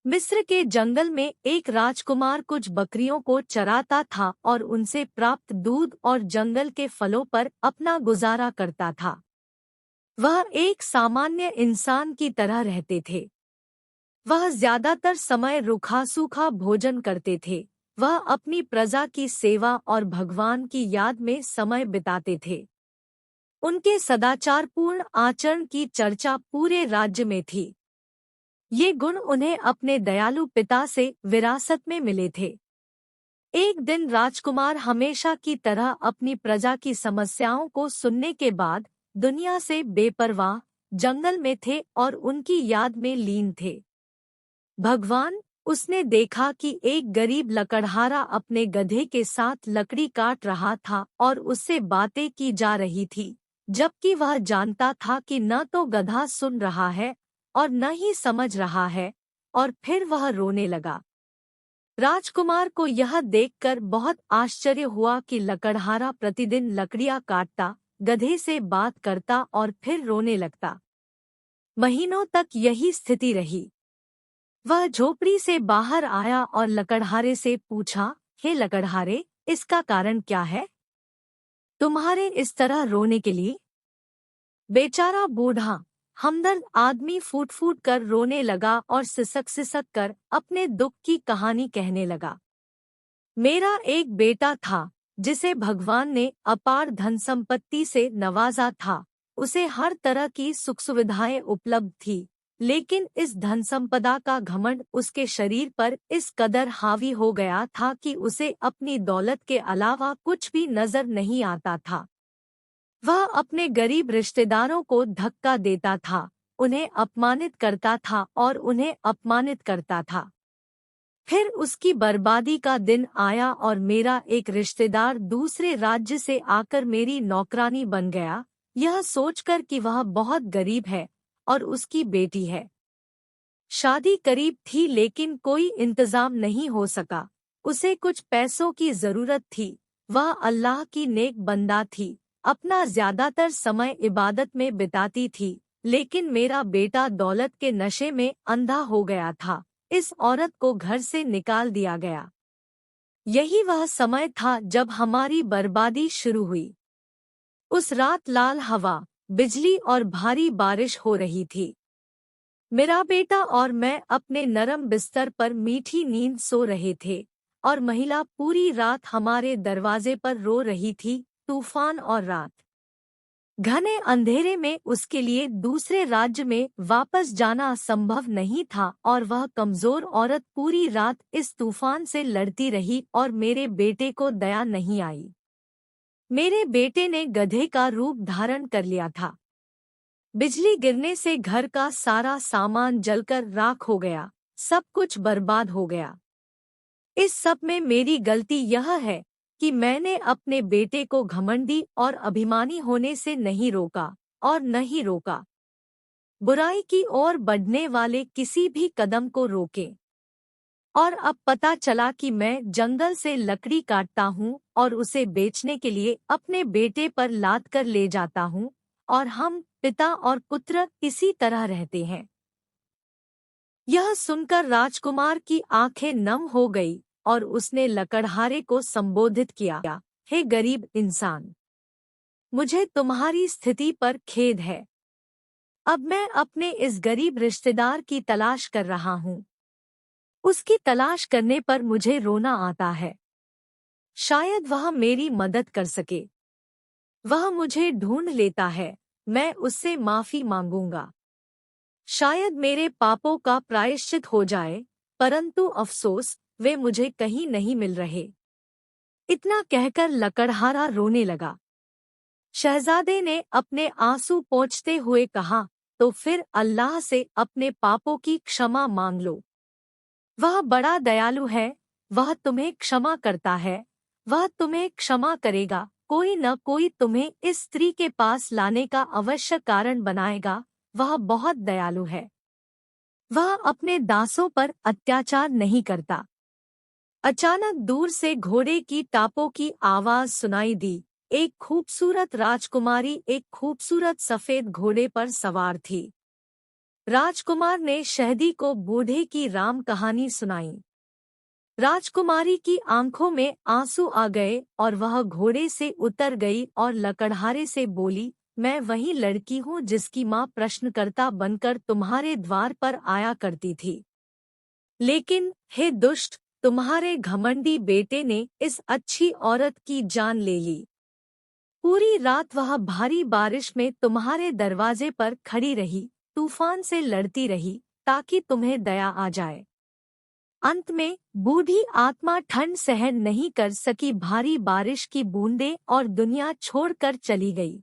मिस्र के जंगल में एक राजकुमार कुछ बकरियों को चराता था और उनसे प्राप्त दूध और जंगल के फलों पर अपना गुजारा करता था। वह एक सामान्य इंसान की तरह रहते थे। वह ज्यादातर समय रूखा सूखा भोजन करते थे। वह अपनी प्रजा की सेवा और भगवान की याद में समय बिताते थे। उनके सदाचारपूर्ण आचरण की चर्चा पूरे राज्य में थी। ये गुण उन्हें अपने दयालु पिता से विरासत में मिले थे। एक दिन राजकुमार हमेशा की तरह अपनी प्रजा की समस्याओं को सुनने के बाद दुनिया से बेपरवाह जंगल में थे और उनकी याद में लीन थे। भगवान, उसने देखा कि एक गरीब लकड़हारा अपने गधे के साथ लकड़ी काट रहा था और उससे बातें की जा रही थी, जबकि वह जानता था कि न तो गधा सुन रहा है और न ही समझ रहा है, और फिर वह रोने लगा। राजकुमार को यह देखकर बहुत आश्चर्य हुआ कि लकड़हारा प्रतिदिन लकड़ियां काटता, गधे से बात करता और फिर रोने लगता। महीनों तक यही स्थिति रही। वह झोपड़ी से बाहर आया और लकड़हारे से पूछा, हे लकड़हारे, इसका कारण क्या है? तुम्हारे इस तरह रोने के लिए? बेचारा बूढ़ा हमदर्द आदमी फूट फूट कर रोने लगा और सिसक सिसक कर अपने दुख की कहानी कहने लगा। मेरा एक बेटा था जिसे भगवान ने अपार धन संपत्ति से नवाजा था। उसे हर तरह की सुख सुविधाएं उपलब्ध थी, लेकिन इस धन संपदा का घमंड उसके शरीर पर इस कदर हावी हो गया था कि उसे अपनी दौलत के अलावा कुछ भी नजर नहीं आता था। वह अपने गरीब रिश्तेदारों को धक्का देता था, उन्हें अपमानित करता था और उन्हें अपमानित करता था। फिर उसकी बर्बादी का दिन आया और मेरा एक रिश्तेदार दूसरे राज्य से आकर मेरी नौकरानी बन गया, यह सोचकर कि वह बहुत गरीब है और उसकी बेटी है। शादी करीब थी लेकिन कोई इंतजाम नहीं हो सका। उसे कुछ पैसों की जरूरत थी। वह अल्लाह की नेक बंदा थी, अपना ज्यादातर समय इबादत में बिताती थी, लेकिन मेरा बेटा दौलत के नशे में अंधा हो गया था। इस औरत को घर से निकाल दिया गया। यही वह समय था जब हमारी बर्बादी शुरू हुई। उस रात लाल हवा, बिजली और भारी बारिश हो रही थी। मेरा बेटा और मैं अपने नरम बिस्तर पर मीठी नींद सो रहे थे और महिला पूरी रात हमारे दरवाजे पर रो रही थी। तूफान और रात, घने अंधेरे में उसके लिए दूसरे राज्य में वापस जाना संभव नहीं था और वह कमजोर औरत पूरी रात इस तूफान से लड़ती रही और मेरे बेटे को दया नहीं आई। मेरे बेटे ने गधे का रूप धारण कर लिया था। बिजली गिरने से घर का सारा सामान जलकर राख हो गया, सब कुछ बर्बाद हो गया। इस सब में मेरी गलती यह है कि मैंने अपने बेटे को घमंडी और अभिमानी होने से नहीं रोका और नहीं रोका। बुराई की ओर बढ़ने वाले किसी भी कदम को रोके। और अब पता चला कि मैं जंगल से लकड़ी काटता हूँ और उसे बेचने के लिए अपने बेटे पर लाद कर ले जाता हूँ, और हम पिता और पुत्र इसी तरह रहते हैं। यह सुनकर राजकुमार की आंखें नम हो गई और उसने लकड़हारे को संबोधित किया, हे गरीब इंसान, मुझे तुम्हारी स्थिति पर खेद है। अब मैं अपने इस गरीब रिश्तेदार की तलाश कर रहा हूँ। उसकी तलाश करने पर मुझे रोना आता है। शायद वह मेरी मदद कर सके। वह मुझे ढूंढ लेता है, मैं उससे माफी मांगूंगा। शायद मेरे पापों का प्रायश्चित हो जाए, परंतु अफसोस, वे मुझे कहीं नहीं मिल रहे। इतना कहकर लकड़हारा रोने लगा। शहजादे ने अपने आंसू पोंछते हुए कहा, तो फिर अल्लाह से अपने पापों की क्षमा मांग लो। वह बड़ा दयालु है, वह तुम्हें क्षमा करता है, वह तुम्हें क्षमा करेगा। कोई न कोई तुम्हें इस स्त्री के पास लाने का अवश्य कारण बनाएगा। वह बहुत दयालु है। वह अपने दासों पर अत्याचार नहीं करता। अचानक दूर से घोड़े की टापों की आवाज सुनाई दी। एक खूबसूरत राजकुमारी एक खूबसूरत सफेद घोड़े पर सवार थी। राजकुमार ने शहदी को बूढ़े की राम कहानी सुनाई। राजकुमारी की आंखों में आंसू आ गए और वह घोड़े से उतर गई और लकड़हारे से बोली, मैं वही लड़की हूँ जिसकी माँ प्रश्नकर्ता बनकर तुम्हारे द्वार पर आया करती थी। लेकिन हे दुष्ट, तुम्हारे घमंडी बेटे ने इस अच्छी औरत की जान ले ली। पूरी रात वह भारी बारिश में तुम्हारे दरवाजे पर खड़ी रही, तूफान से लड़ती रही, ताकि तुम्हें दया आ जाए। अंत में बूढ़ी आत्मा ठंड सहन नहीं कर सकी भारी बारिश की बूंदें और दुनिया छोड़कर चली गई।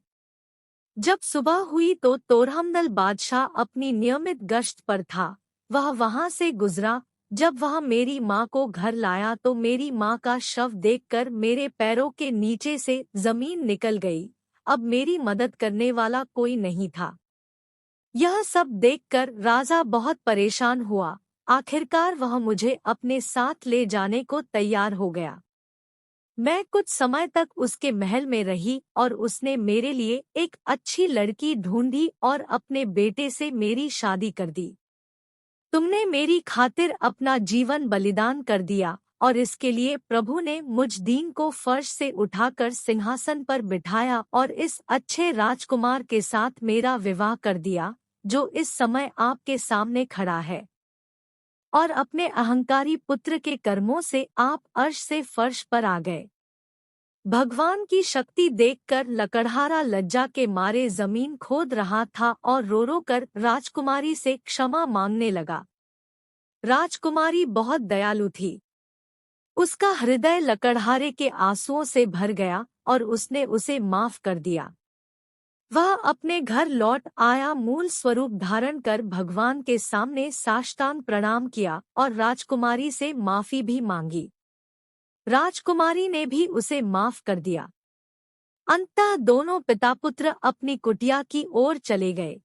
जब सुबह हुई तो तोरहमदल बादशाह अपनी नियमित गश्त पर था। वह वहां से गुजरा। जब वह मेरी माँ को घर लाया तो मेरी माँ का शव देखकर मेरे पैरों के नीचे से जमीन निकल गई। अब मेरी मदद करने वाला कोई नहीं था। यह सब देखकर राजा बहुत परेशान हुआ। आखिरकार वह मुझे अपने साथ ले जाने को तैयार हो गया। मैं कुछ समय तक उसके महल में रही और उसने मेरे लिए एक अच्छी लड़की ढूंढी और अपने बेटे से मेरी शादी कर दी। तुमने मेरी खातिर अपना जीवन बलिदान कर दिया और इसके लिए प्रभु ने मुझ दीन को फर्श से उठाकर सिंहासन पर बिठाया और इस अच्छे राजकुमार के साथ मेरा विवाह कर दिया, जो इस समय आपके सामने खड़ा है। और अपने अहंकारी पुत्र के कर्मों से आप अर्श से फर्श पर आ गए। भगवान की शक्ति देखकर लकड़हारा लज्जा के मारे जमीन खोद रहा था और रो रो कर राजकुमारी से क्षमा मांगने लगा। राजकुमारी बहुत दयालु थी। उसका हृदय लकड़हारे के आंसुओं से भर गया और उसने उसे माफ कर दिया। वह अपने घर लौट आया, मूल स्वरूप धारण कर भगवान के सामने साष्टांग प्रणाम किया और राजकुमारी से माफी भी मांगी। राजकुमारी ने भी उसे माफ कर दिया। अंततः दोनों पिता पुत्र अपनी कुटिया की ओर चले गए।